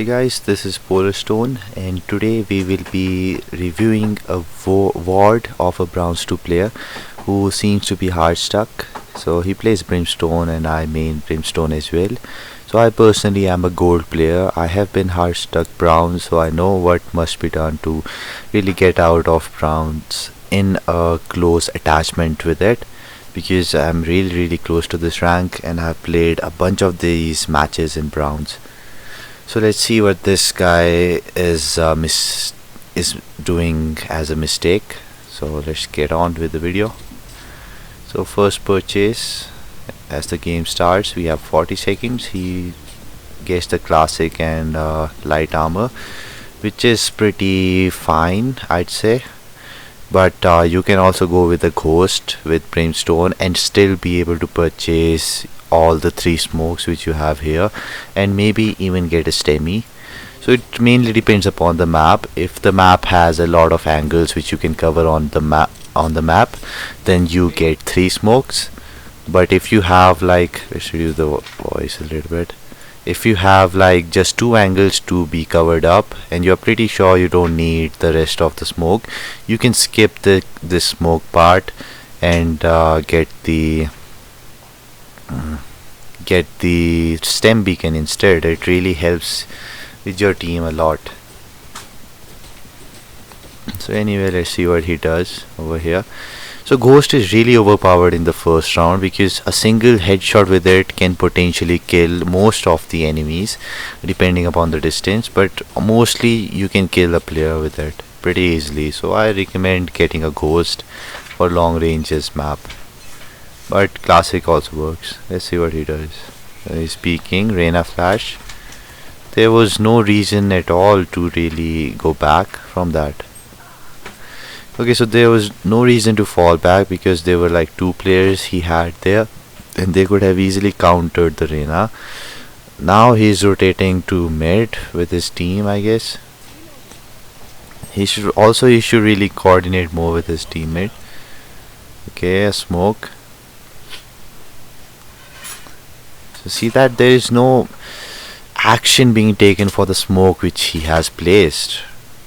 Hey guys, this is Stone, and today we will be reviewing a VOD of a Browns 2 player who seems to be hard stuck. So he plays Brimstone and I main Brimstone as well. So I personally am a gold player. I have been hard stuck Browns, so I know what must be done to really get out of Browns in a close attachment with it, because I'm really close to this rank and I've played a bunch of these matches in Browns. So let's see what this guy is doing as a mistake. So let's get on with the video. So first purchase, as the game starts, we have 40 seconds. He gets the classic and light armor, which is pretty fine, I'd say. But you can also go with the ghost with brimstone and still be able to purchase all the 3 smokes which you have here, and maybe even get a stemmy. So it mainly depends upon the map. If the map has a lot of angles which you can cover on the map, then you get 3 smokes. But if you have, like, let's reduce the voice a little bit, if you have like just 2 angles to be covered up and you're pretty sure you don't need the rest of the smoke, you can skip this smoke part and get the stem beacon instead. It really helps with your team a lot. So anyway, let's see what he does over here. So ghost is really overpowered in the first round because a single headshot with it can potentially kill most of the enemies depending upon the distance, but mostly you can kill a player with it pretty easily. So I recommend getting a ghost for long ranges map, but classic also works. Let's see what he does. He's peeking, Reyna flash. There was no reason at all to really go back from that. Okay, so there was no reason to fall back because there were like 2 players he had there and they could have easily countered the Reyna. Now he's rotating to mid with his team, I guess. He should really coordinate more with his teammate. Okay, a smoke. So see that there is no action being taken for the smoke which he has placed.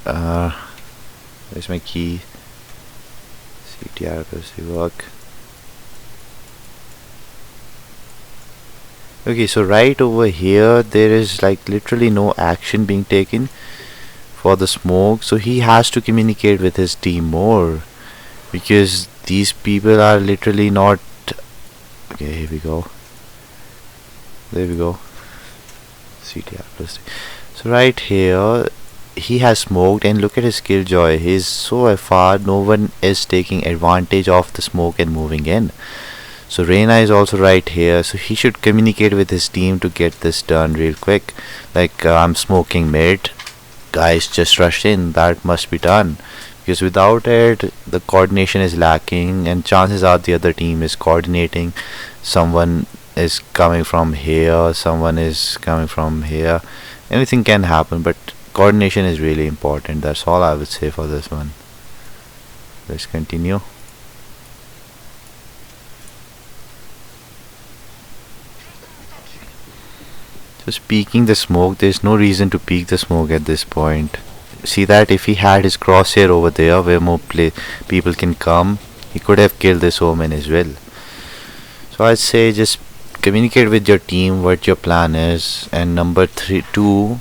Where's my key? CTR does the work. Okay, so right over here there is like literally no action being taken for the smoke, so he has to communicate with his team more because these people are literally not. Okay, here we go. There we go. CTR plus 3. So right here he has smoked and look at his killjoy. He's so far, no one is taking advantage of the smoke and moving in. So Reyna is also right here, so he should communicate with his team to get this done real quick. Like I'm smoking mid, guys just rush in. That must be done because without it the coordination is lacking and chances are the other team is coordinating. Someone is coming from here, someone is coming from here. Anything can happen, but coordination is really important. That's all I would say for this one. Let's continue. Just peeking the smoke. There's no reason to peek the smoke at this point. See that if he had his crosshair over there where more people can come, he could have killed this omen as well. So I'd say just communicate with your team what your plan is, and number 2,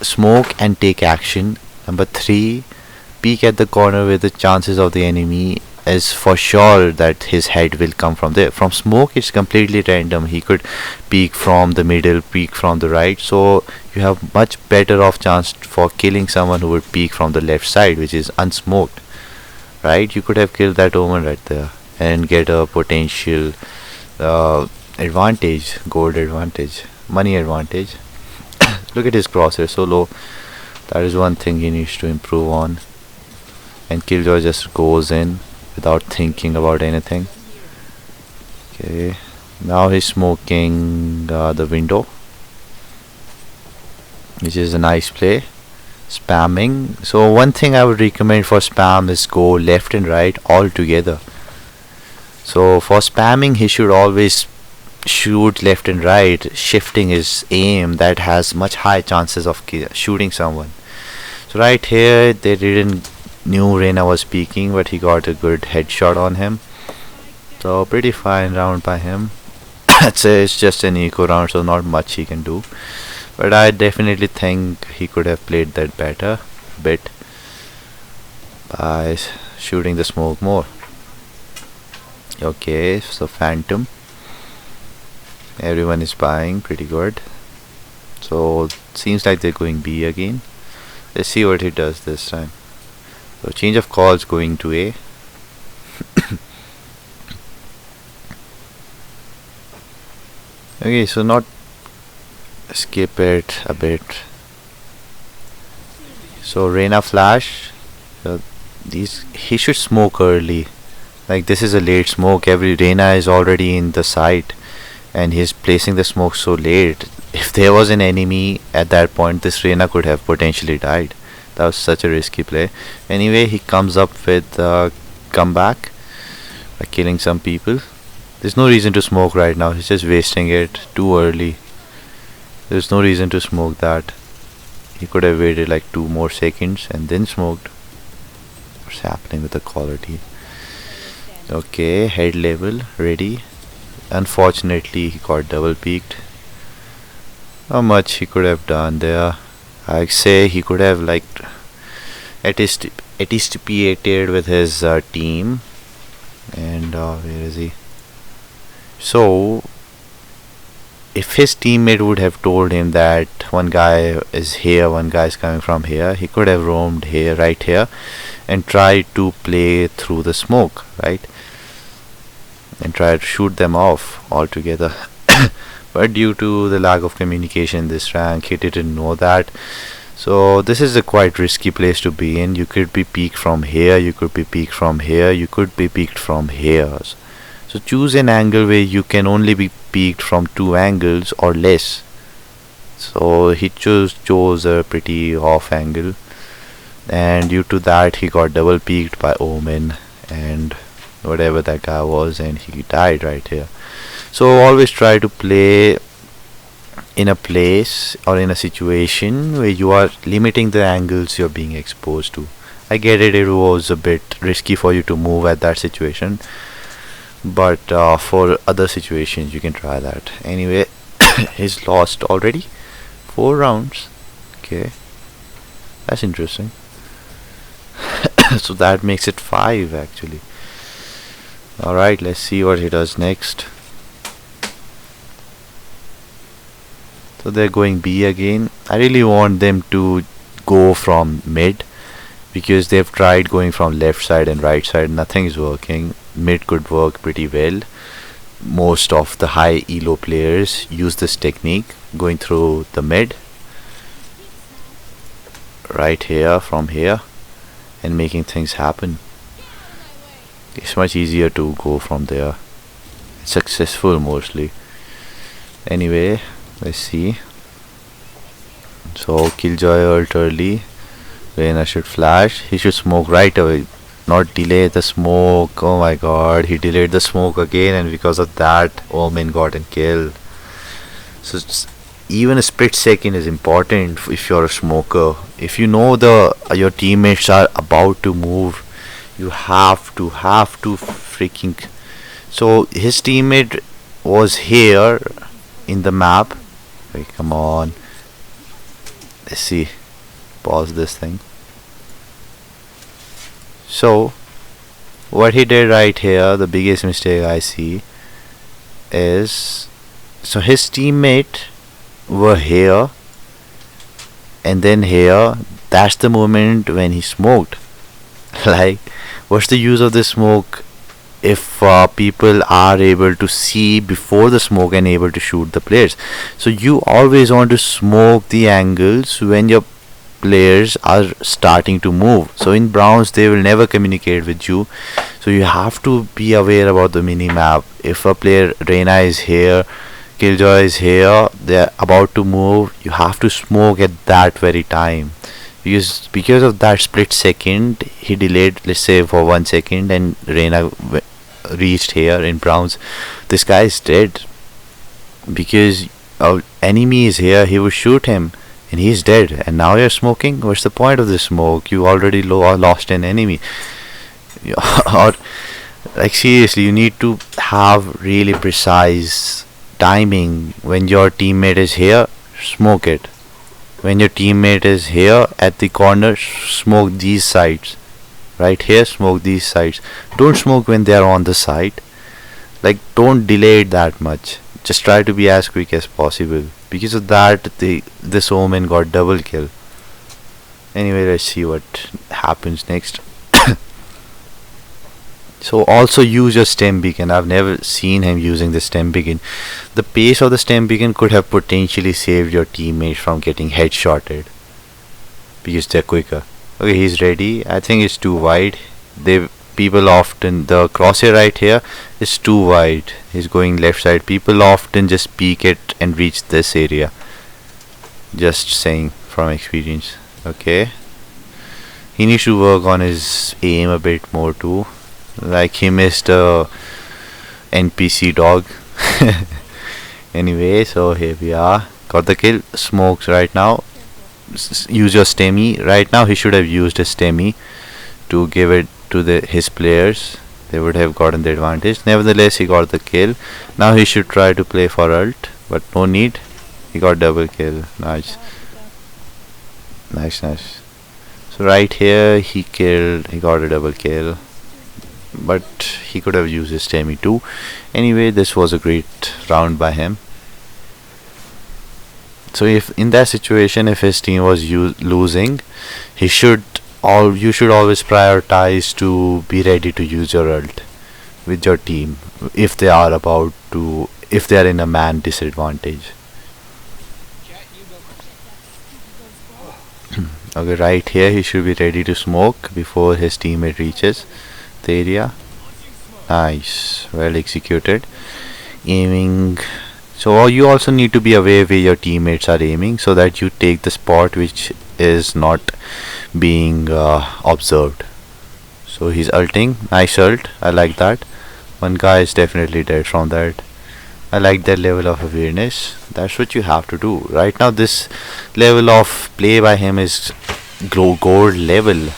smoke and take action. Number 3, peek at the corner where the chances of the enemy is for sure that his head will come from there. From smoke it's completely random. He could peek from the middle, peek from the right, so you have much better of chance for killing someone who would peek from the left side, which is unsmoked, right? You could have killed that omen right there and get a potential advantage, gold advantage, money advantage. Look at his crosshair, so low. That is one thing he needs to improve on. And killjoy just goes in without thinking about anything. Okay, now he's smoking the window, which is a nice play. Spamming. So one thing I would recommend for spam is go left and right all together. So for spamming he should always shoot left and right, shifting his aim, that has much high chances of shooting someone. So right here they didn't knew Reina was peeking, but he got a good headshot on him. So pretty fine round by him. I'd say it's just an eco round, so not much he can do. But I definitely think he could have played that better bit by shooting the smoke more. Okay, so Phantom. Everyone is buying pretty good. So seems like they're going B again. Let's see what he does this time. So change of calls going to A. Okay, so not skip it a bit. So Reina flash. So these he should smoke early. Like this is a late smoke. Every Reina is already in the site, and he's placing the smoke so late. If there was an enemy at that point, this Reina could have potentially died. That was such a risky play. Anyway, he comes up with a comeback by killing some people. There's no reason to smoke right now. He's just wasting it too early. There's no reason to smoke that. He could have waited like 2 more seconds and then smoked. What's happening with the quality? Okay, head level ready. Unfortunately, he got double peaked. Not much he could have done there. I'd say he could have like anticipated with his team. And where is he? So if his teammate would have told him that one guy is here, one guy is coming from here, he could have roamed here, right here, and tried to play through the smoke, right, and try to shoot them off altogether. But due to the lack of communication in this rank, he didn't know that. So this is a quite risky place to be in. You could be peaked from here, you could be peaked from here, you could be peaked from here. So choose an angle where you can only be peaked from 2 angles or less. So he chose a pretty off angle, and due to that he got double peaked by Omen and whatever that guy was, and he died right here. So always try to play in a place or in a situation where you are limiting the angles you're being exposed to. I get it, it was a bit risky for you to move at that situation, but for other situations you can try that. Anyway, he's lost already 4 rounds. Okay, that's interesting. So that makes it 5 actually. Alright, let's see what he does next. So they're going B again. I really want them to go from mid, because they've tried going from left side and right side, nothing is working. Mid could work pretty well. Most of the high elo players use this technique, going through the mid right here from here and making things happen. It's much easier to go from there. It's successful mostly. Anyway, let's see. So Killjoy ult early. Reina should flash. He should smoke right away, not delay the smoke. Oh my god, he delayed the smoke again, and because of that Omen got a kill. So even a split second is important if you're a smoker. If you know your teammates are about to move, you have to freaking. So his teammate was here in the map. Wait, come on, let's see, pause this thing. So what he did right here, the biggest mistake I see is, so his teammate were here and then here. That's the moment when he smoked. Like, what's the use of the smoke if people are able to see before the smoke and able to shoot the players? So you always want to smoke the angles when your players are starting to move. So in Browns they will never communicate with you, so you have to be aware about the mini map. If a player, Reina is here, Killjoy is here, they're about to move, you have to smoke at that very time, because of that split second he delayed, let's say for 1 second, and Reina reached here in Browns. This guy is dead. because our enemy is here, he would shoot him and he's dead. And now you're smoking. What's the point of the smoke? You already lost an enemy. Or like seriously, you need to have really precise timing. When your teammate is here, smoke it. When your teammate is here at the corner, smoke these sides. Right here, smoke these sides. Don't smoke when they are on the side. Like, don't delay it that much. Just try to be as quick as possible. Because of that, this omen got double kill. Anyway, let's see what happens next. So also use your stem beacon. I've never seen him using the stem beacon. The pace of the stem beacon could have potentially saved your teammates from getting headshotted, because they're quicker. Okay, he's ready. I think it's too wide. People often, the crosshair right here is too wide. He's going left side. People often just peek it and reach this area. Just saying from experience. Okay. He needs to work on his aim a bit more too. Like he missed a NPC dog. Anyway, so here we are. Got the kill. Smokes right now. Use your stemmy. Right now he should have used a stemmy to give it to his players. They would have gotten the advantage. Nevertheless, he got the kill. Now he should try to play for ult, but no need. He got double kill. Nice. Nice. So right here he got a double kill, but he could have used his stemmy too. Anyway, this was a great round by him. So if in that situation, if his team was losing, you should always prioritize to be ready to use your ult with your team if they are in a man disadvantage. Okay, right here he should be ready to smoke before his teammate reaches the area. Nice, well executed. Aiming. So you also need to be aware where your teammates are aiming, so that you take the spot which is not being observed. So he's ulting. Nice ult. I like that. One guy is definitely dead from that. I like that level of awareness. That's what you have to do. Right now this level of play by him is gold level.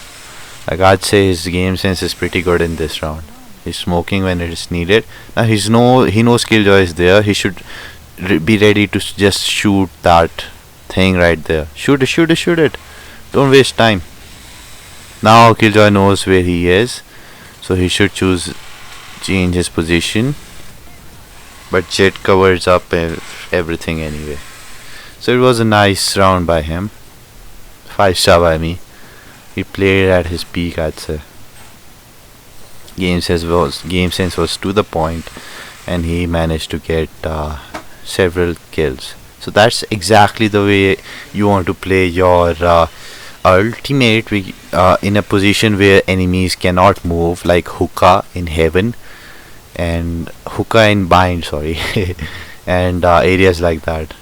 Like, I'd say his game sense is pretty good in this round. He's smoking when it is needed. Now he knows Killjoy is there. He should be ready to just shoot that thing right there. Shoot it. Don't waste time. Now Killjoy knows where he is, so he should change his position. But Jet covers up everything anyway. So it was a nice round by him. 5-star by me. He played at his peak, I'd say. Game sense was to the point, and he managed to get several kills. So that's exactly the way you want to play your ultimate in a position where enemies cannot move, like hookah in heaven and hookah in bind, sorry. And areas like that.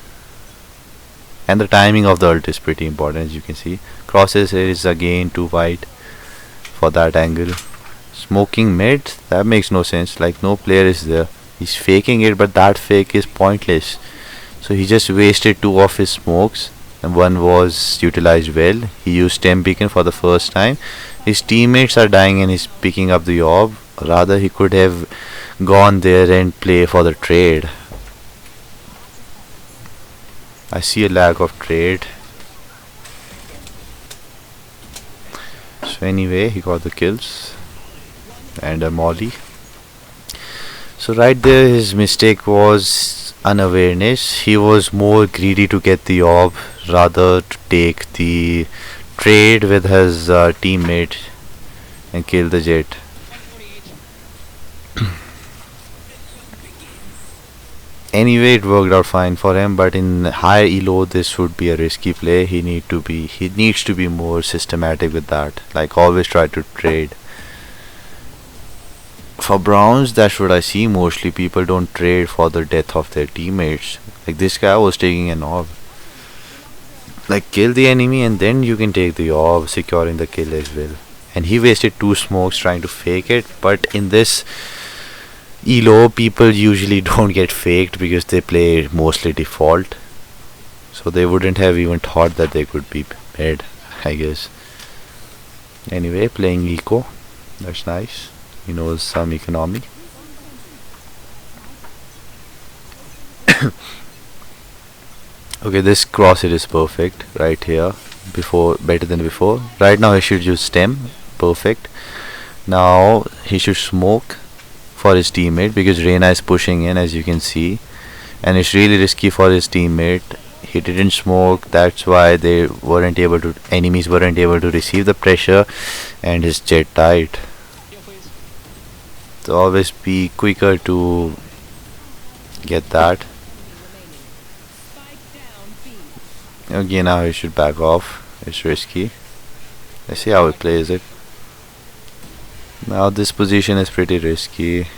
And the timing of the ult is pretty important, as you can see. Crosses is again too wide for that angle. Smoking mid, that makes no sense. Like, no player is there. He's faking it, but that fake is pointless. So he just wasted 2 of his smokes, and 1 was utilized well. He used stem beacon for the first time. His teammates are dying and he's picking up the orb. Rather, he could have gone there and play for the trade. I see a lack of trade. So anyway, he got the kills and a molly. So right there his mistake was unawareness. He was more greedy to get the orb rather to take the trade with his teammate and kill the Jet. Anyway, it worked out fine for him, but in high elo this would be a risky play. He needs to be more systematic with that. Like, always try to trade. For Browns, that's what I see mostly. People don't trade for the death of their teammates. Like, this guy was taking an orb. Like, kill the enemy and then you can take the orb, securing the kill as well. And he wasted 2 smokes trying to fake it, but in this Elo people usually don't get faked because they play mostly default, so they wouldn't have even thought that they could be mid, I guess. Anyway, playing eco, that's nice. He knows some economy. Okay, this cross hit is perfect right here. Before, better than before. Right now he should use stem, perfect. Now he should smoke for his teammate because Reina is pushing in, as you can see, and it's really risky for his teammate. He didn't smoke, that's why enemies weren't able to receive the pressure, and his jet died. So always be quicker to get that. Okay, now he should back off. It's risky. Let's see how he plays it. Now this position is pretty risky.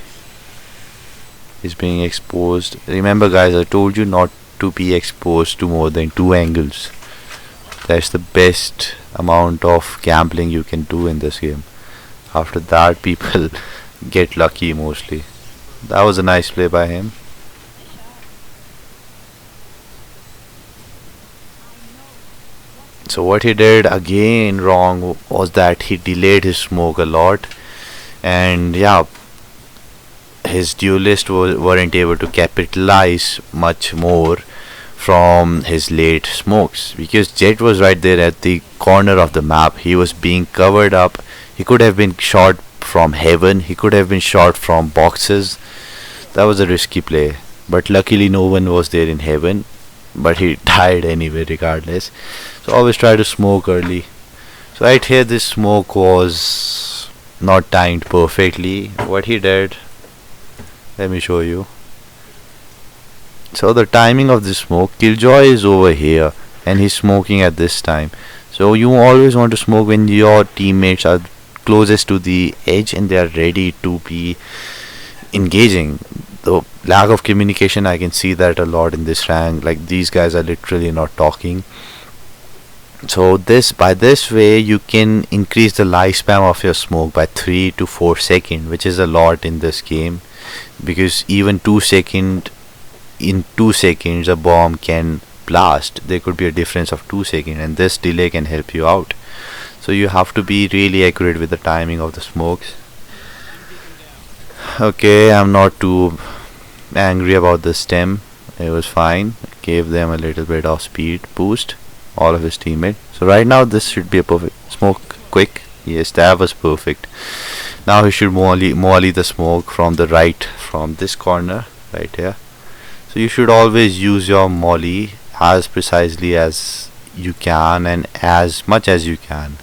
He's being exposed. Remember guys, I told you not to be exposed to more than 2 angles. That's the best amount of gambling you can do in this game. After that, people get lucky mostly. That was a nice play by him. So what he did again wrong was that he delayed his smoke a lot, and yeah, his duelists weren't able to capitalize much more from his late smokes because Jet was right there at the corner of the map. He was being covered up. He could have been shot from heaven, he could have been shot from boxes. That was a risky play, but luckily no one was there in heaven, but he died anyway regardless. So always try to smoke early. So right here this smoke was not timed perfectly. What he did, let me show you. So the timing of the smoke, Killjoy is over here and he's smoking at this time. So you always want to smoke when your teammates are closest to the edge and they are ready to be engaging. The lack of communication, I can see that a lot in this rank. Like these guys are literally not talking. So by this way you can increase the lifespan of your smoke by 3 to 4 seconds, which is a lot in this game, because even 2 seconds, in 2 seconds a bomb can blast. There could be a difference of 2 seconds, and this delay can help you out. So you have to be really accurate with the timing of the smokes. Okay, I'm not too angry about the stem. It was fine. Gave them a little bit of speed boost, all of his teammates. So right now this should be a perfect smoke. Quick, yes, that was perfect. Now he should molly the smoke from the right, from this corner right here. So you should always use your molly as precisely as you can and as much as you can.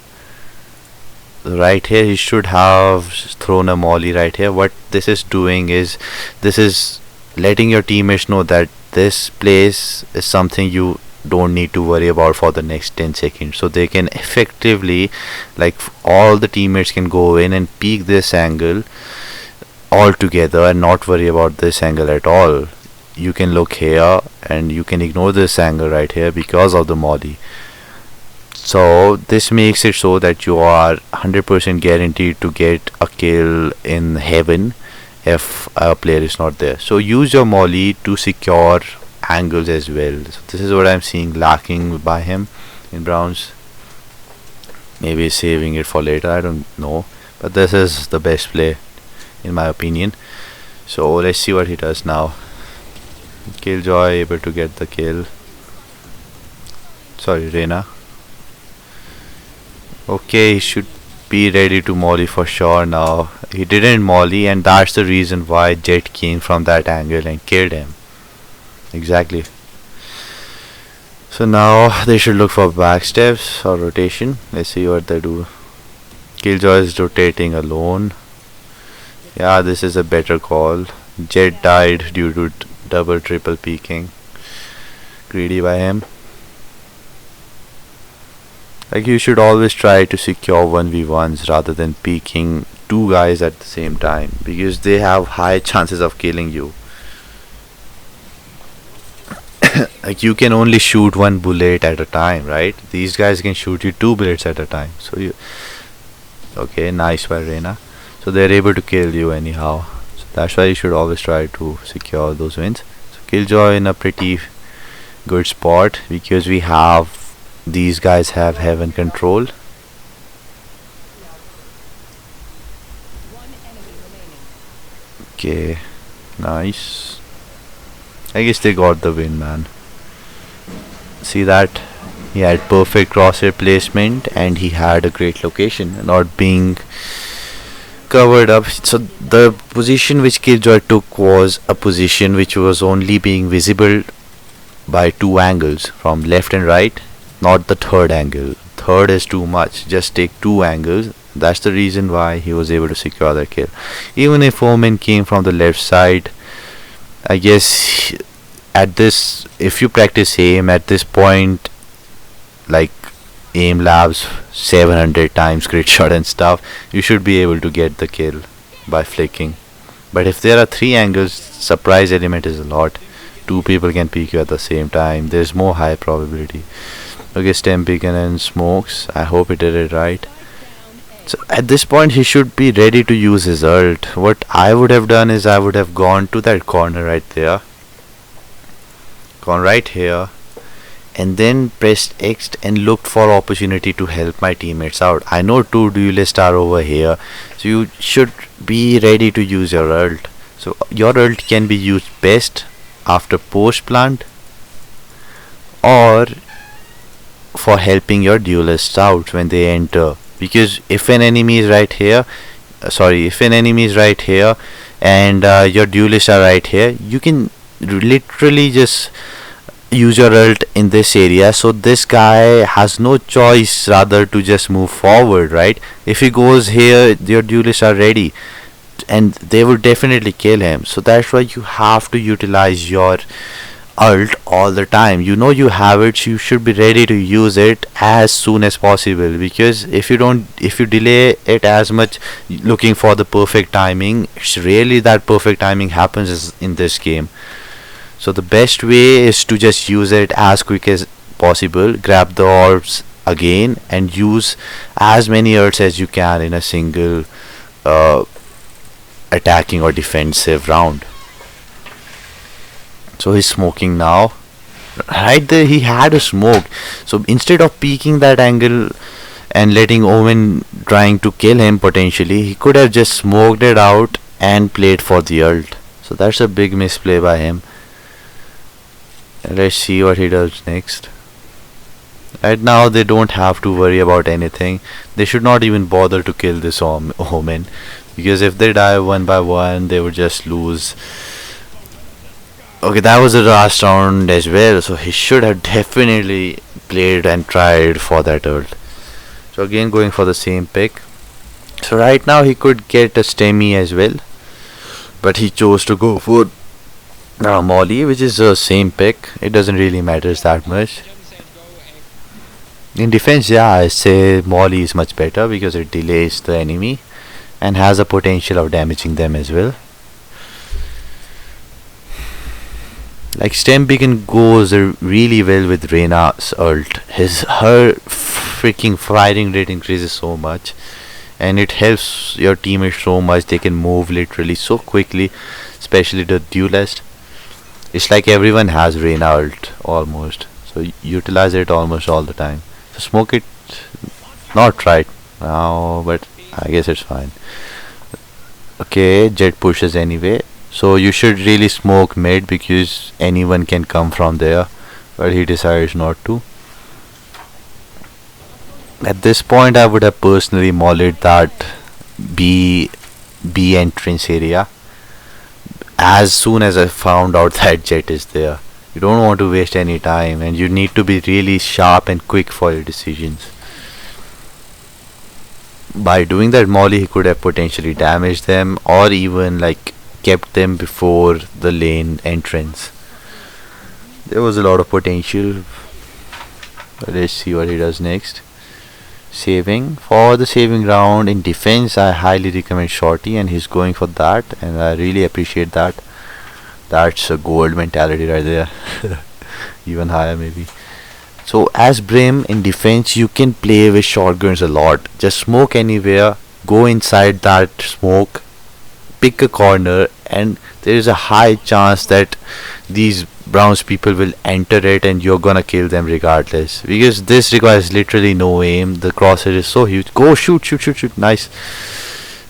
Right here he should have thrown a molly right here. What this is doing is, this is letting your teammates know that this place is something you don't need to worry about for the next 10 seconds. So they can effectively, like all the teammates can go in and peek this angle all together and not worry about this angle at all. You can look here and you can ignore this angle right here because of the molly. So this makes it so that you are 100% guaranteed to get a kill in heaven if a player is not there. So use your molly to secure angles as well. So this is what I'm seeing lacking by him in Browns. Maybe saving it for later, I don't know, but this is the best play in my opinion. So let's see what he does now. Killjoy able to get the kill. Sorry, Reina. Okay, he should be ready to molly for sure now. He didn't molly, and that's the reason why Jet came from that angle and killed him. Exactly. So now they should look for backsteps or rotation. Let's see what they do. Killjoy is rotating alone. Yeah, this is a better call. Jet died due to double triple peeking. Greedy by him. Like you should always try to secure 1v1s rather than peeking 2 guys at the same time, because they have high chances of killing you. Like you can only shoot 1 bullet at a time, right? These guys can shoot you 2 bullets at a time. So you, okay, nice by Reina. So they're able to kill you anyhow. So That's why you should always try to secure those wins. So Killjoy in a pretty good spot because we have these guys have heaven control. Okay, nice. I guess they got the win, man. See that? He had perfect crosshair placement and he had a great location, not being covered up. So the position which Killjoy took was a position which was only being visible by two angles, from left and right, not the third angle. Third is too much. Just take two angles. That's the reason why he was able to secure the kill. Even if Omen came from the left side, I guess at this, if you practice aim at this point, like aim labs 700 times crit shot and stuff, you should be able to get the kill by flicking. But if there are three angles, surprise element is a lot. Two people can peek you at the same time. There's more high probability. Okay, stem beacon and smokes. I hope he did it right. So at this point he should be ready to use his ult. What I would have done is I would have gone to that corner right there, gone right here, and then pressed X and looked for opportunity to help my teammates out. I know two duelists are over here, so you should be ready to use your ult. So your ult can be used best after post plant or for helping your duelists out when they enter. Because if an enemy is right here, if an enemy is right here and your duelists are right here, you can literally just use your ult in this area, so this guy has no choice rather to just move forward, right? If he goes here, your duelists are ready and they will definitely kill him. So that's why you have to utilize your ult all the time. You know you have it, so you should be ready to use it as soon as possible, because if you delay it as much looking for the perfect timing, it's rarely that perfect timing happens in this game. So the best way is to just use it as quick as possible, grab the orbs again and use as many ults as you can in a single attacking or defensive round. So he's smoking now. Right there he had a smoke. So instead of peeking that angle and letting Omen trying to kill him potentially, he could have just smoked it out and played for the ult. So that's a big misplay by him. Let's see what he does next. Right now they don't have to worry about anything. They should not even bother to kill this Omen, because if they die one by one they would just lose. Okay, that was the last round as well, so he should have definitely played and tried for that ult. So again going for the same pick. So right now he could get a stemmy as well, but he chose to go for Molly, which is the same pick. It doesn't really matter that much. In defense, yeah, I say Molly is much better because it delays the enemy and has a potential of damaging them as well. Like stem beacon goes really well with Reyna's ult. Her freaking firing rate increases so much, and it helps your teammates so much. They can move literally so quickly, especially the duelist. It's like everyone has Reyna ult almost, so utilize it almost all the time. So smoke it, not right now, but I guess it's fine. Okay, jet pushes anyway. So you should really smoke mid because anyone can come from there, but he decides not to. At this point I would have personally mollied that B entrance area as soon as I found out that jet is there. You don't want to waste any time and you need to be really sharp and quick for your decisions. By doing that molly he could have potentially damaged them or even like kept them before the lane entrance. There was a lot of potential. Let's see what he does next. Saving. For the saving round in defense I highly recommend Shorty, and he's going for that, and I really appreciate that. That's a gold mentality right there. Even higher maybe. So as Brim in defense you can play with shotguns a lot. Just smoke anywhere, go inside that smoke, pick a corner and there is a high chance that these Browns people will enter it and you're gonna kill them regardless, because this requires literally no aim. The crosshair is so huge. Go, shoot, shoot, shoot, shoot. Nice.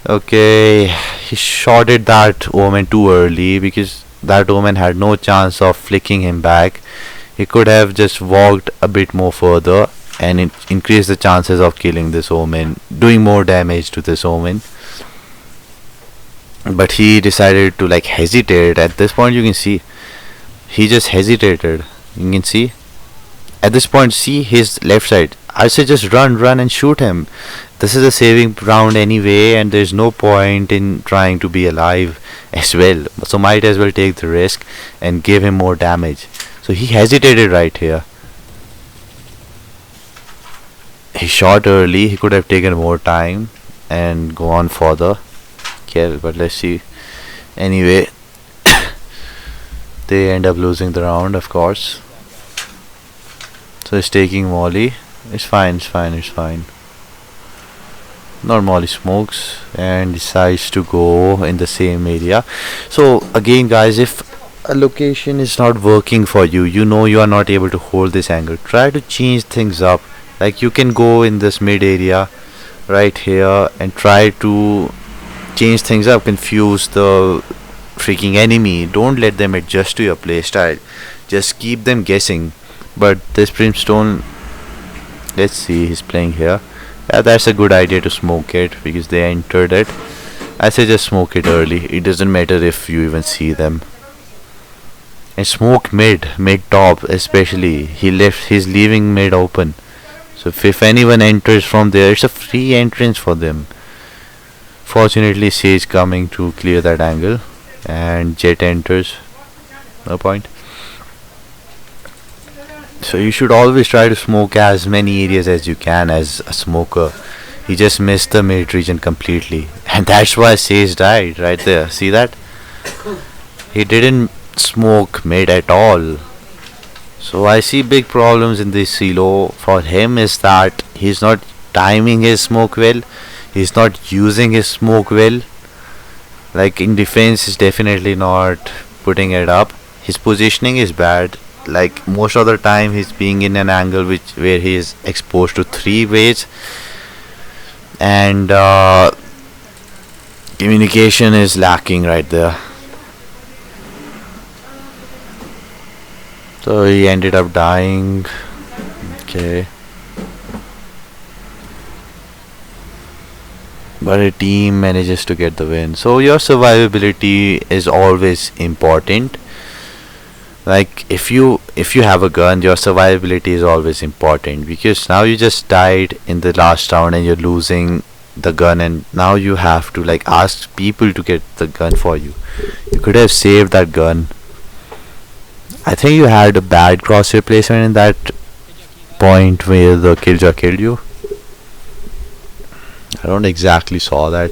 Okay, he shot at that omen too early, because that omen had no chance of flicking him back. He could have just walked a bit more further and increase the chances of killing this omen, doing more damage to this omen. But he decided to like hesitate. At this point you can see he just hesitated. You can see at this point, see his left side. I say just run and shoot him. This is a saving round anyway, and there's no point in trying to be alive as well, so might as well take the risk and give him more damage. So he hesitated right here. He shot early. He could have taken more time and gone further. Okay, but let's see. Anyway, they end up losing the round, of course. So he's taking Molly. It's fine, it's fine, it's fine. Not Molly smokes and decides to go in the same area. So again guys, if a location is not working for you, you know you are not able to hold this angle, try to change things up. Like you can go in this mid area right here and try to change things up, confuse the freaking enemy. Don't let them adjust to your playstyle, just keep them guessing. But this brimstone, let's see, he's playing here. Yeah, that's a good idea to smoke it, because they entered it. I say just smoke it early. It doesn't matter if you even see them. And smoke mid top especially. He's leaving mid open. So if anyone enters from there, it's a free entrance for them. Fortunately, Sage coming to clear that angle, and Jet enters. No point. So you should always try to smoke as many areas as you can as a smoker. He just missed the mid region completely, and that's why Sage died right there. See that? He didn't smoke mid at all. So I see big problems in this silo for him is that he's not timing his smoke well. He's not using his smoke well. Like in defense, he's definitely not putting it up. His positioning is bad. Like most of the time he's being in an angle where he is exposed to 3 ways, and communication is lacking right there. So he ended up dying. Okay, but a team manages to get the win. So your survivability is always important. Like if you have a gun, your survivability is always important, because now you just died in the last round and you're losing the gun, and now you have to like ask people to get the gun for you. You could have saved that gun. I think you had a bad crosshair placement in that point where the killjoy killed you. I don't exactly saw that.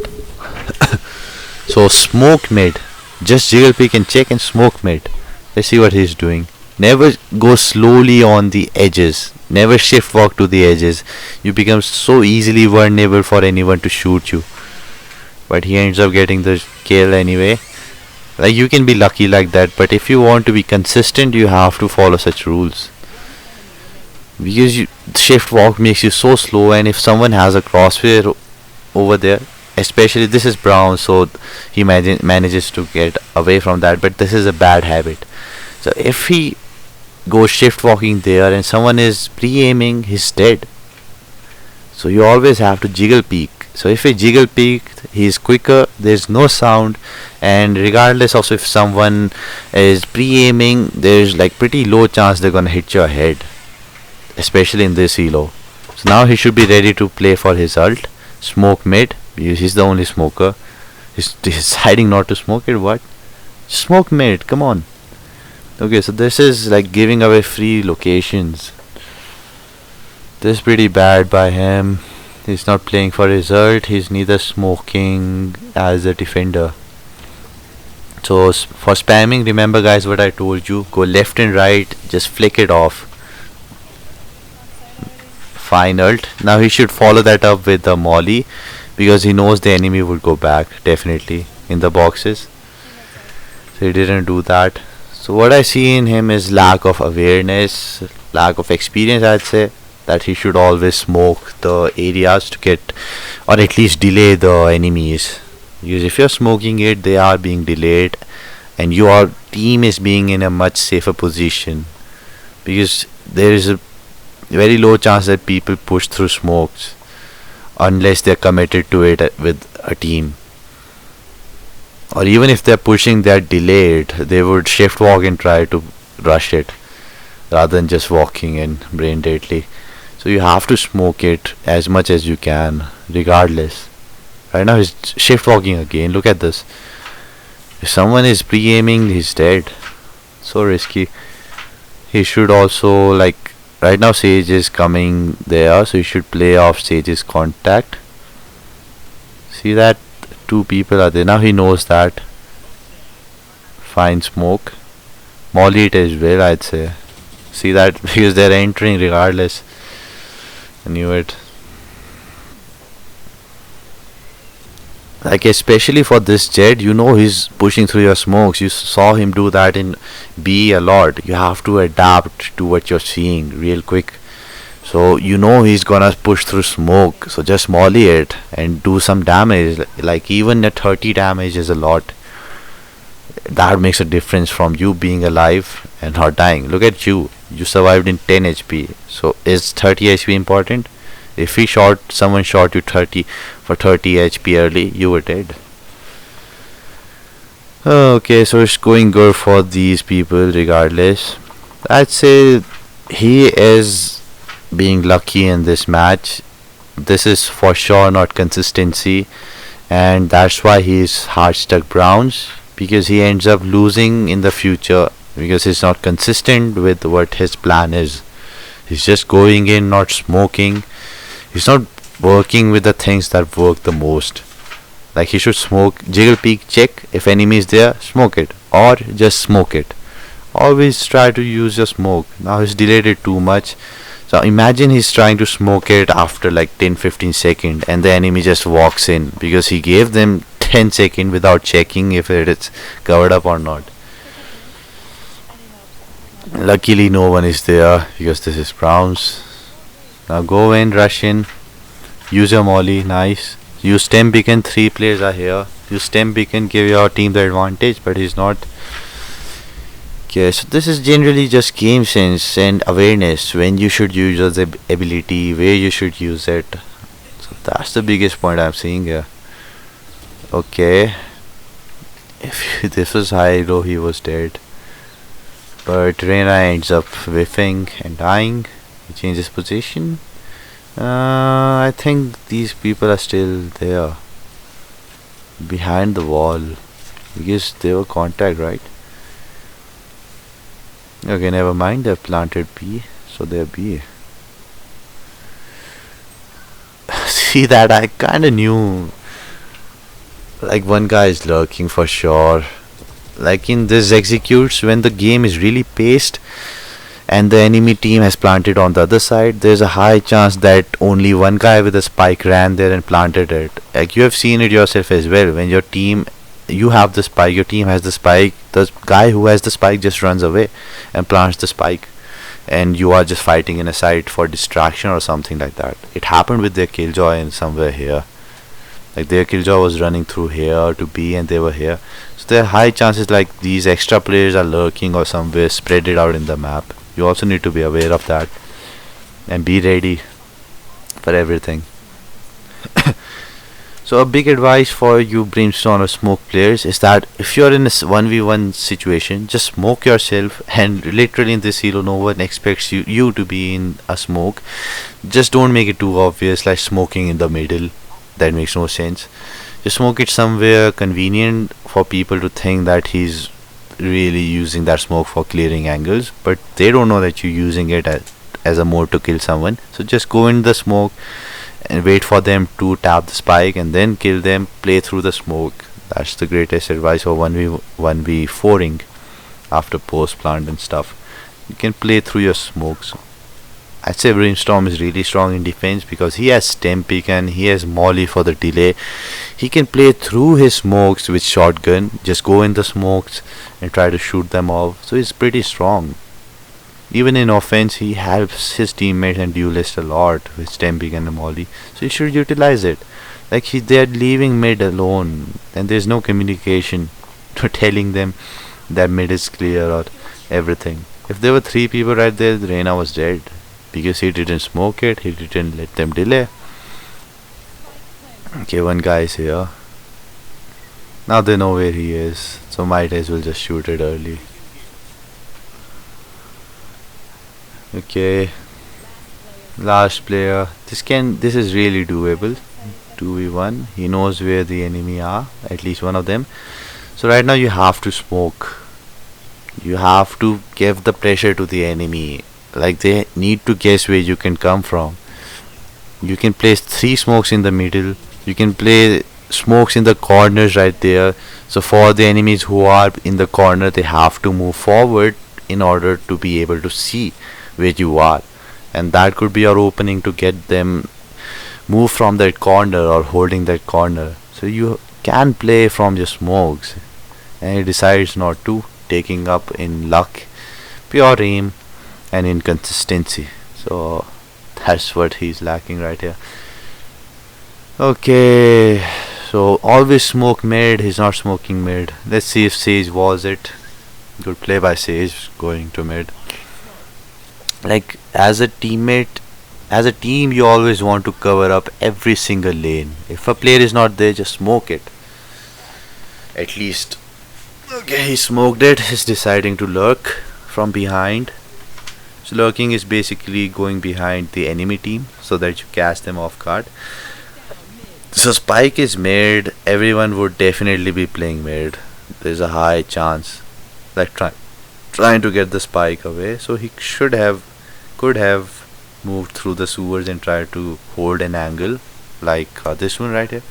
So smoke mid. Just jiggle peek and check and smoke mid. Let's see what he's doing. Never go slowly on the edges. Never shift walk to the edges. You become so easily vulnerable for anyone to shoot you. But he ends up getting the kill anyway. Like you can be lucky like that, but if you want to be consistent, you have to follow such rules. Because shift walk makes you so slow, and if someone has a crosshair over there, especially this is Brown, so he manages to get away from that, but this is a bad habit. So if he goes shift walking there and someone is pre-aiming, he's dead. So you always have to jiggle peek. So if he jiggle peek, he's quicker, there's no sound, and regardless of if someone is pre-aiming, there's like pretty low chance they're gonna hit your head, especially in this elo. So now he should be ready to play for his ult. Smoke mid. He's the only smoker. He's deciding not to smoke it. What? Smoke mid. Come on. Okay, so this is like giving away free locations. This is pretty bad by him. He's not playing for his ult. He's neither smoking as a defender. So for spamming, remember guys what I told you. Go left and right. Just flick it off. Fine ult. Now he should follow that up with the molly, because he knows the enemy would go back definitely in the boxes. So he didn't do that. So what I see in him is lack of awareness, lack of experience, I'd say. That he should always smoke the areas to get, or at least delay the enemies. Because if you're smoking it, they are being delayed, and your team is being in a much safer position. Because there is a very low chance that people push through smokes unless they're committed to it with a team. Or even if they're pushing, they're delayed. They would shift walk and try to rush it rather than just walking in brain deadly. So you have to smoke it as much as you can, regardless. Right now he's shift walking again. Look at this. If someone is pre-aiming, he's dead. So risky. He should also, like, right now Sage is coming there, so he should play off Sage's contact. See that? Two people are there. Now he knows that. Fine smoke. Molly it as well, I'd say. See that? Because they're entering regardless. I knew it. Like, especially for this Jet, you know he's pushing through your smokes. You saw him do that in B a lot. You have to adapt to what you're seeing real quick. So you know he's gonna push through smoke. So just molly it and do some damage. Like even a 30 damage is a lot. That makes a difference from you being alive and not dying. Look at you. You survived in 10 HP. So is 30 HP important? If someone shot you 30 for 30 HP early, you were dead. Okay, so it's going good for these people regardless. I'd say he is being lucky in this match. This is for sure not consistency, and that's why he's hard stuck Browns, because he ends up losing in the future because he's not consistent with what his plan is. He's just going in, not smoking. He's not working with the things that work the most. Like he should smoke, jiggle peek, check. If enemy is there, smoke it, or just smoke it. Always try to use your smoke. Now he's delayed it too much. So imagine he's trying to smoke it after like 10-15 seconds and the enemy just walks in because he gave them 10 seconds without checking if it is covered up or not. Luckily no one is there because this is Browns. Now go in, rush in, use your molly, nice. Use stem beacon, 3 players are here. Use stem beacon, give your team the advantage, but he's not. Okay, so this is generally just game sense and awareness, when you should use the ability, where you should use it. So that's the biggest point I'm seeing here. Okay, if this was high low, he was dead. But Reina ends up whiffing and dying. He changes position. I think these people are still there behind the wall because they were contact, right? Okay, never mind, they've planted B, so they're B. See that? I kinda knew like one guy is lurking for sure. Like in this executes, when the game is really paced and the enemy team has planted on the other side, there's a high chance that only one guy with a spike ran there and planted it. Like you have seen it yourself as well. When you have the spike, your team has the spike, the guy who has the spike just runs away and plants the spike, and you are just fighting in a side for distraction or something like that. It happened with their Killjoy in somewhere here. Like their Killjoy was running through here to B and they were here. So there are high chances like these extra players are lurking or somewhere spread it out in the map. You also need to be aware of that and be ready for everything. So a big advice for you Brimstone or smoke players is that if you're in a 1v1 situation, just smoke yourself, and literally in this hero no one expects you to be in a smoke. Just don't make it too obvious, like smoking in the middle. That makes no sense. Just smoke it somewhere convenient for people to think that he's really using that smoke for clearing angles, but they don't know that you're using it as a mode to kill someone. So just go in the smoke and wait for them to tap the spike and then kill them, play through the smoke. That's the greatest advice for 1v4ing after post plant and stuff. You can play through your smokes. I'd say Brimstone is really strong in defense because he has stem pick and he has molly for the delay. He can play through his smokes with shotgun, just go in the smokes and try to shoot them off. So he's pretty strong. Even in offense, he helps his teammates and duelists a lot with stem pick and molly. So you should utilize it. Like they're leaving mid alone and there's no communication to telling them that mid is clear or everything. If there were three people right there, Reina was dead because he didn't smoke it, he didn't let them delay. Okay, one guy is here. Now they know where he is, so might as well just shoot it early. Okay, last player. This is really doable. 2v1. He knows where the enemy are, at least one of them. So right now you have to smoke. You have to give the pressure to the enemy. Like they need to guess where you can come from. You can place 3 smokes in the middle. You can play smokes in the corners right there. So for the enemies who are in the corner, they have to move forward in order to be able to see where you are. And that could be your opening to get them move from that corner or holding that corner. So you can play from your smokes. And he decides not to, taking up in luck, pure aim and inconsistency. So that's what he's lacking right here. Okay, so always smoke mid. He's not smoking mid. Let's see if Sage was it. Good play by Sage going to mid. Like as a teammate, as a team, you always want to cover up every single lane. If a player is not there, just smoke it. At least. Okay, he smoked it. He's deciding to lurk from behind. So lurking is basically going behind the enemy team so that you catch them off guard. So spike is mid. Everyone would definitely be playing mid. There's a high chance, like trying to get the spike away. So he could have moved through the sewers and tried to hold an angle like this one right here.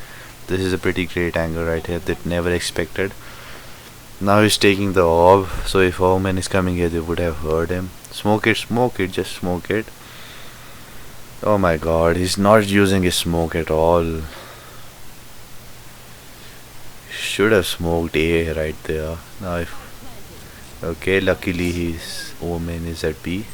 This is a pretty great angle right here that never expected. Now he's taking the orb, so if Omen is coming here, they would have heard him. Smoke it, just smoke it. Oh my god, he's not using his smoke at all. Should have smoked A right there. Now okay, luckily his Omen is at B.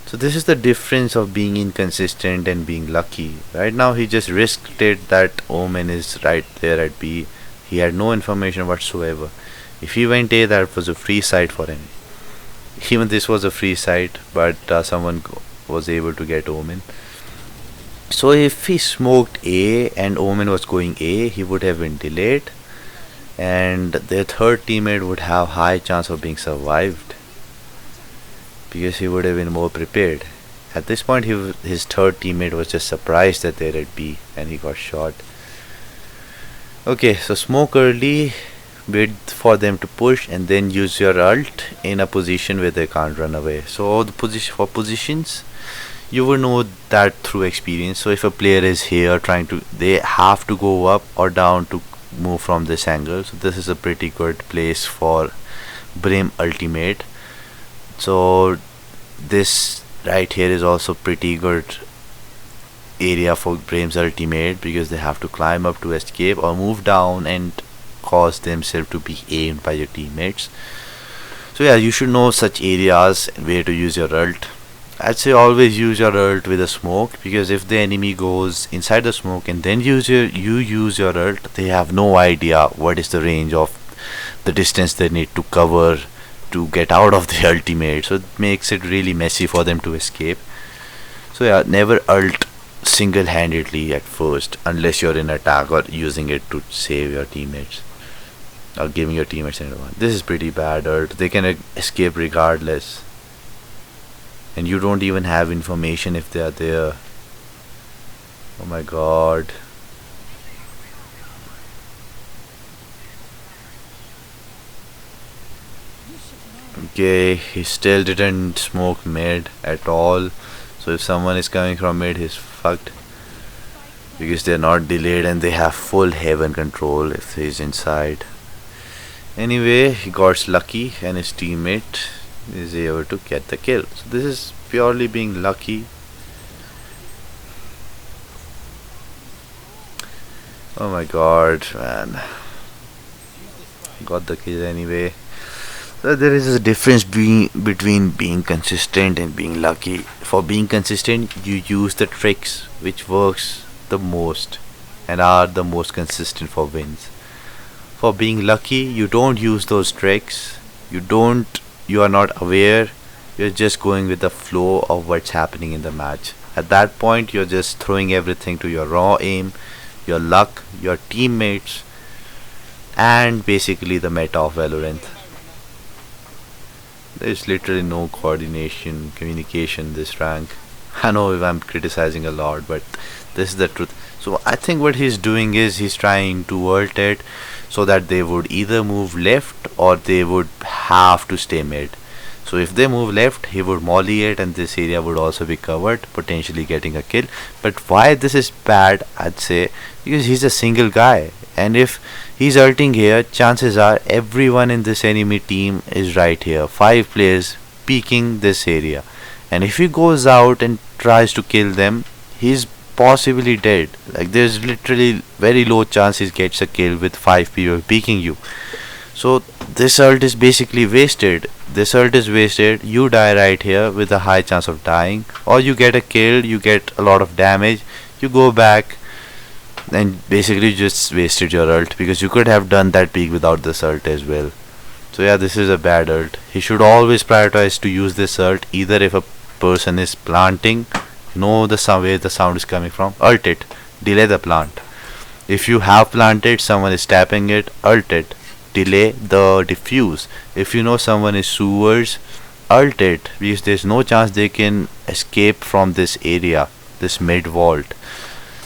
So this is the difference of being inconsistent and being lucky. Right now he just risked it that Omen is right there at B. He had no information whatsoever. If he went A, that was a free site for him. Even this was a free site, but someone was able to get Omen. So if he smoked A and Omen was going A, he would have been delayed, and their third teammate would have high chance of being survived because he would have been more prepared. At this point, his third teammate was just surprised that they're at B and he got shot. Okay, so smoke early, wait for them to push, and then use your ult in a position where they can't run away. So the positions, you will know that through experience. So if a player is here they have to go up or down to move from this angle. So this is a pretty good place for Brim ultimate. So this right here is also pretty good area for Brim's ultimate because they have to climb up to escape or move down and cause themselves to be aimed by your teammates. So yeah, you should know such areas and where to use your ult. I'd say always use your ult with a smoke, because if the enemy goes inside the smoke and then you use your ult, they have no idea what is the range of the distance they need to cover to get out of the ultimate. So it makes it really messy for them to escape. So yeah, never ult single-handedly at first unless you're in attack or using it to save your teammates or giving your teammates an advantage. This is pretty bad ult. They can escape regardless, and you don't even have information if they are there. Oh my god. Okay, he still didn't smoke mid at all. So if someone is coming from mid, he's fucked, because they're not delayed and they have full heaven control if he's inside. Anyway, he got lucky and his teammate is able to get the kill. So this is purely being lucky. Oh my god, man. Got the kill anyway. So there is a difference between being consistent and being lucky. For being consistent, you use the tricks which works the most and are the most consistent for wins. For being lucky, you don't use those tricks. You are not aware. You're just going with the flow of what's happening in the match. At that point, you're just throwing everything to your raw aim, your luck, your teammates, and basically the meta of Valorant. There's literally no coordination, communication this rank. I know if I'm criticizing a lot, but this is the truth. So I think what he's doing is he's trying to ult it so that they would either move left or they would have to stay mid. So if they move left, he would molly it and this area would also be covered, potentially getting a kill. But why this is bad, I'd say, because he's a single guy. And if he's ulting here, chances are everyone in this enemy team is right here. 5 players peeking this area. And if he goes out and tries to kill them, he's possibly dead. Like there's literally very low chance he gets a kill with 5 people peeking you. So this ult is basically wasted. This ult is wasted. You die right here with a high chance of dying, or you get a kill, you get a lot of damage, you go back and basically just wasted your ult, because you could have done that peak without this ult as well. So yeah, this is a bad ult. He should always prioritize to use this ult. Either if a person is planting, know the where the sound is coming from, ult it, delay the plant. If you have planted, someone is tapping it, ult it, delay the diffuse. If you know someone is sewers, ult it, because there's no chance they can escape from this area, this mid vault.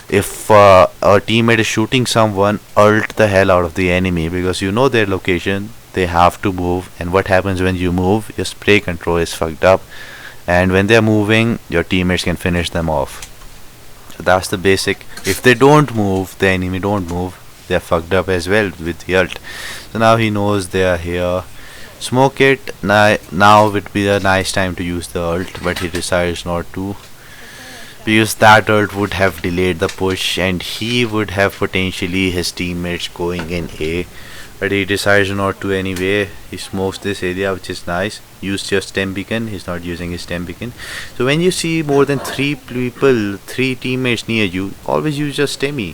If a teammate is shooting someone, ult the hell out of the enemy, because you know their location, they have to move. And what happens when you move? Your spray control is fucked up, and when they're moving, your teammates can finish them off. So that's the basic. If they don't move, the enemy don't move, they're fucked up as well with the ult. So now he knows they are here. Smoke it. Now would be a nice time to use the ult, but he decides not to, because that ult would have delayed the push and he would have potentially his teammates going in A. But he decides not to anyway. He smokes this area, which is nice. Use your stem beacon. He's not using his stem beacon. So when you see more than 3 people, 3 teammates near you, always use your stemmy.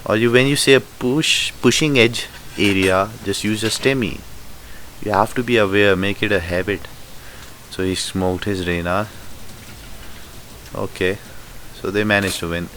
Or when you say a pushing edge area, just use your stemmy. You have to be aware, make it a habit. So he smoked his Reyna. Okay, so they managed to win.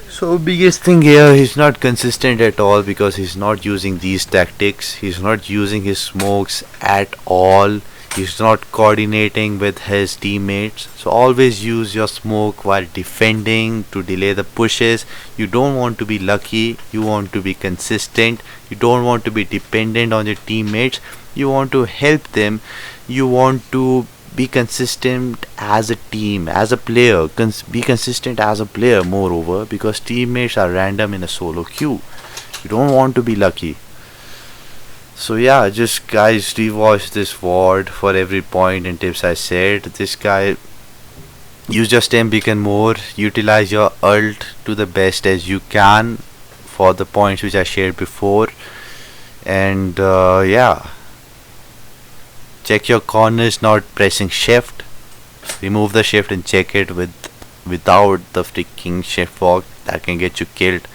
So biggest thing here, he's not consistent at all, because he's not using these tactics. He's not using his smokes at all. He's not coordinating with his teammates. So always use your smoke while defending to delay the pushes. You don't want to be lucky, you want to be consistent. You don't want to be dependent on your teammates. You want to help them. You want to be consistent as a team, as a player. Be consistent as a player, moreover, because teammates are random in a solo queue. You don't want to be lucky. So yeah, just guys, rewatch this VOD for every point and tips I said. This guy, use your stem beacon more, utilize your ult to the best as you can for the points which I shared before. And yeah, check your corners, not pressing shift. Remove the shift and check it without the freaking shift walk. That can get you killed.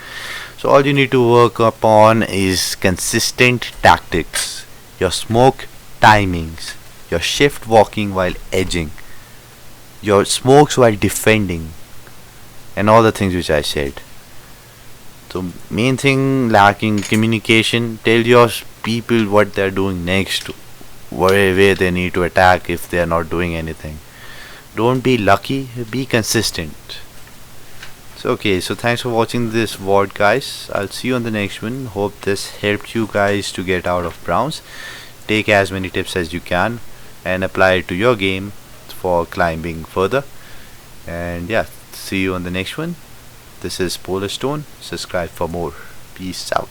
So all you need to work upon is consistent tactics, your smoke timings, your shift walking while edging, your smokes while defending, and all the things which I said. So main thing, lacking communication. Tell your people what they're doing next, where they need to attack if they're not doing anything. Don't be lucky, be consistent. So okay, so thanks for watching this VOD, guys. I'll see you on the next one. Hope this helped you guys to get out of browns. Take as many tips as you can and apply it to your game for climbing further. And yeah, see you on the next one. This is Polar Stone. Subscribe for more. Peace out.